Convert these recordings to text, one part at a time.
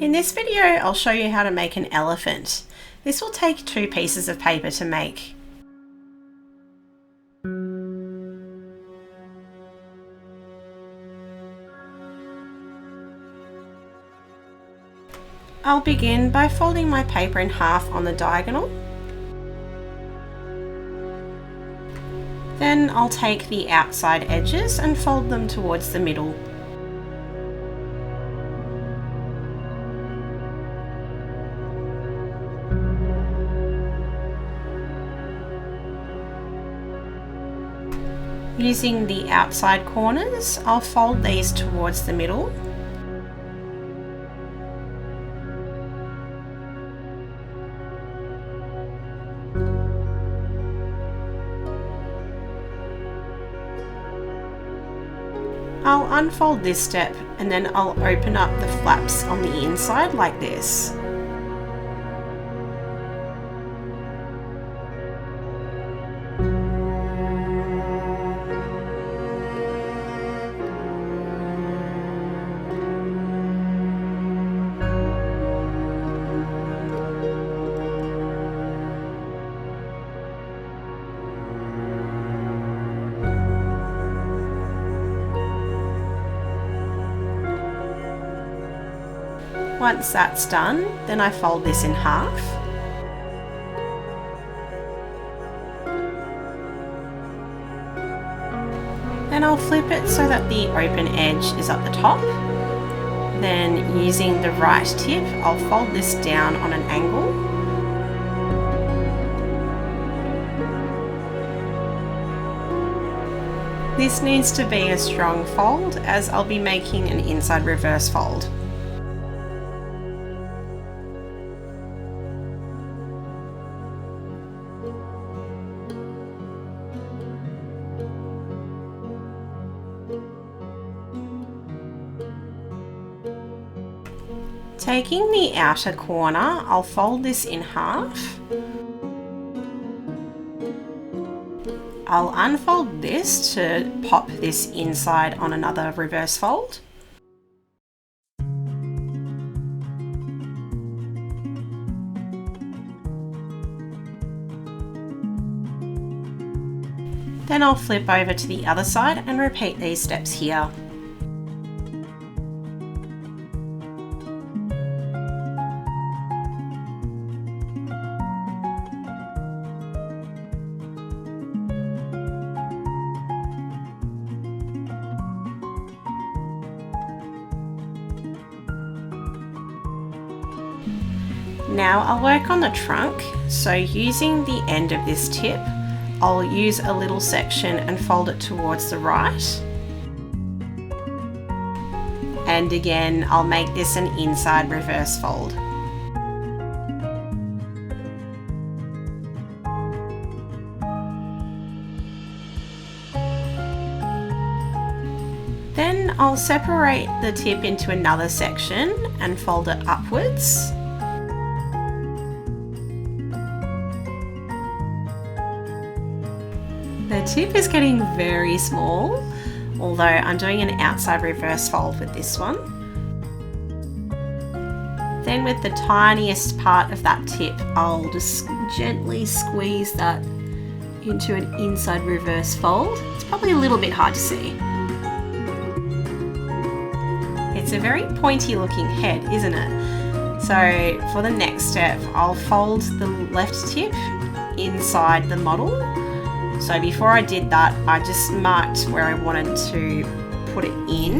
In this video, I'll show you how to make an elephant. This will take 2 pieces of paper to make. I'll begin by folding my paper in half on the diagonal. Then I'll take the outside edges and fold them towards the middle. Using the outside corners, I'll fold these towards the middle. I'll unfold this step and then I'll open up the flaps on the inside like this. Once that's done, then I fold this in half. Then I'll flip it so that the open edge is at the top. Then using the right tip, I'll fold this down on an angle. This needs to be a strong fold as I'll be making an inside reverse fold. Taking the outer corner, I'll fold this in half. I'll unfold this to pop this inside on another reverse fold. Then I'll flip over to the other side and repeat these steps here. Now I'll work on the trunk, so using the end of this tip, I'll use a little section and fold it towards the right. And again, I'll make this an inside reverse fold. Then I'll separate the tip into another section and fold it upwards. The tip is getting very small, although I'm doing an outside reverse fold with this one. Then with the tiniest part of that tip, I'll just gently squeeze that into an inside reverse fold. It's probably a little bit hard to see. It's a very pointy looking head, isn't it? So for the next step, I'll fold the left tip inside the model. So before I did that, I just marked where I wanted to put it in.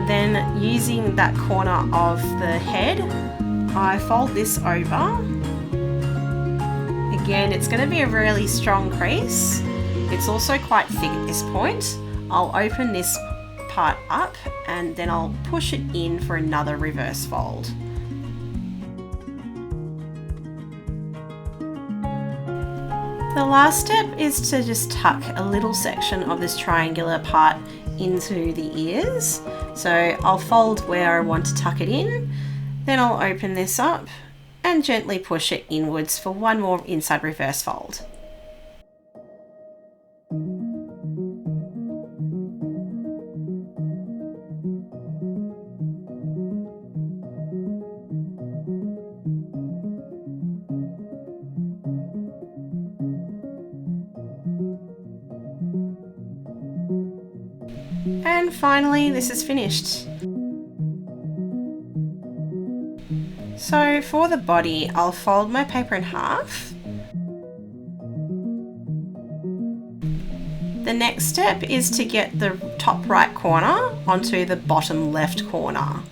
Then using that corner of the head, I fold this over. Again, it's going to be a really strong crease. It's also quite thick at this point. I'll open this part up and then I'll push it in for another reverse fold. The last step is to just tuck a little section of this triangular part into the ears. So I'll fold where I want to tuck it in, then I'll open this up and gently push it inwards for one more inside reverse fold. And finally, this is finished. So for the body, I'll fold my paper in half. The next step is to get the top right corner onto the bottom left corner.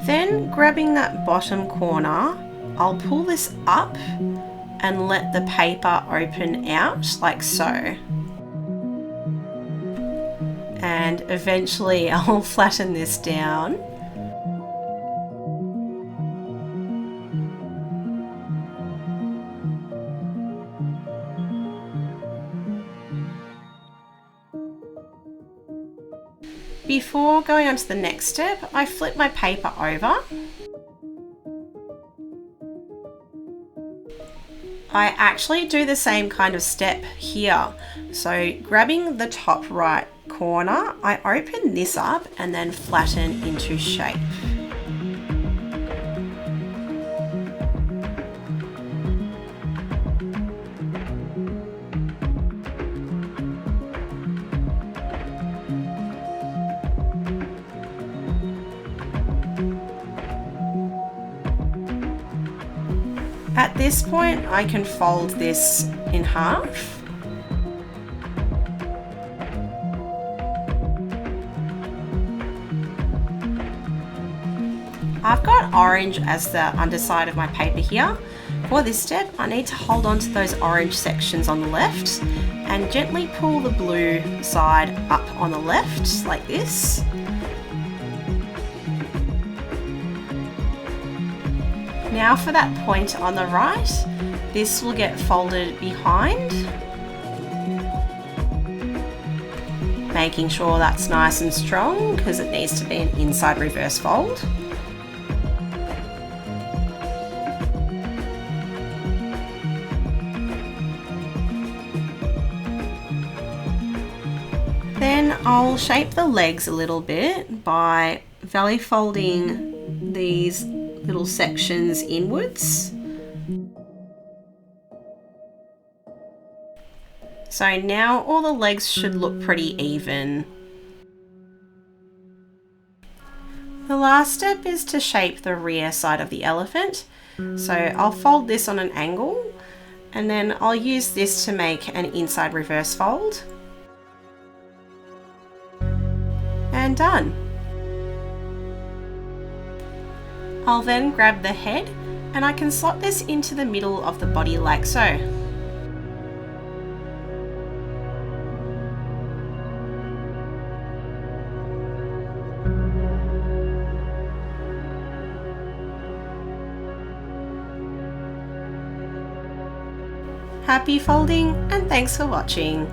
Then grabbing that bottom corner, I'll pull this up and let the paper open out like so. And eventually I'll flatten this down. Before going on to the next step, I flip my paper over. I actually do the same kind of step here. So grabbing the top right corner, I open this up and then flatten into shape. At this point, I can fold this in half. I've got orange as the underside of my paper here. For this step, I need to hold on to those orange sections on the left and gently pull the blue side up on the left, like this. Now for that point on the right, this will get folded behind, making sure that's nice and strong because it needs to be an inside reverse fold. Then I'll shape the legs a little bit by valley folding these little sections inwards. So now all the legs should look pretty even. The last step is to shape the rear side of the elephant. So I'll fold this on an angle and then I'll use this to make an inside reverse fold. And done. I'll then grab the head and I can slot this into the middle of the body like so. Happy folding and thanks for watching.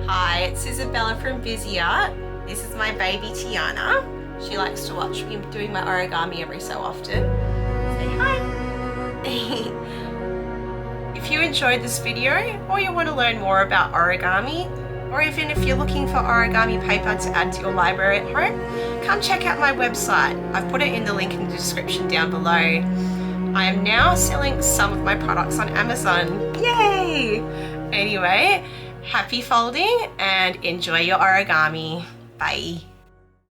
Hi, it's Isabella from Bizzi Art. This is my baby Tiana. She likes to watch me doing my origami every so often. Say hi. If you enjoyed this video or you want to learn more about origami, or even if you're looking for origami paper to add to your library at home, come check out my website. I've put it in the link in the description down below. I am now selling some of my products on Amazon. Yay! Anyway, happy folding and enjoy your origami. Bye.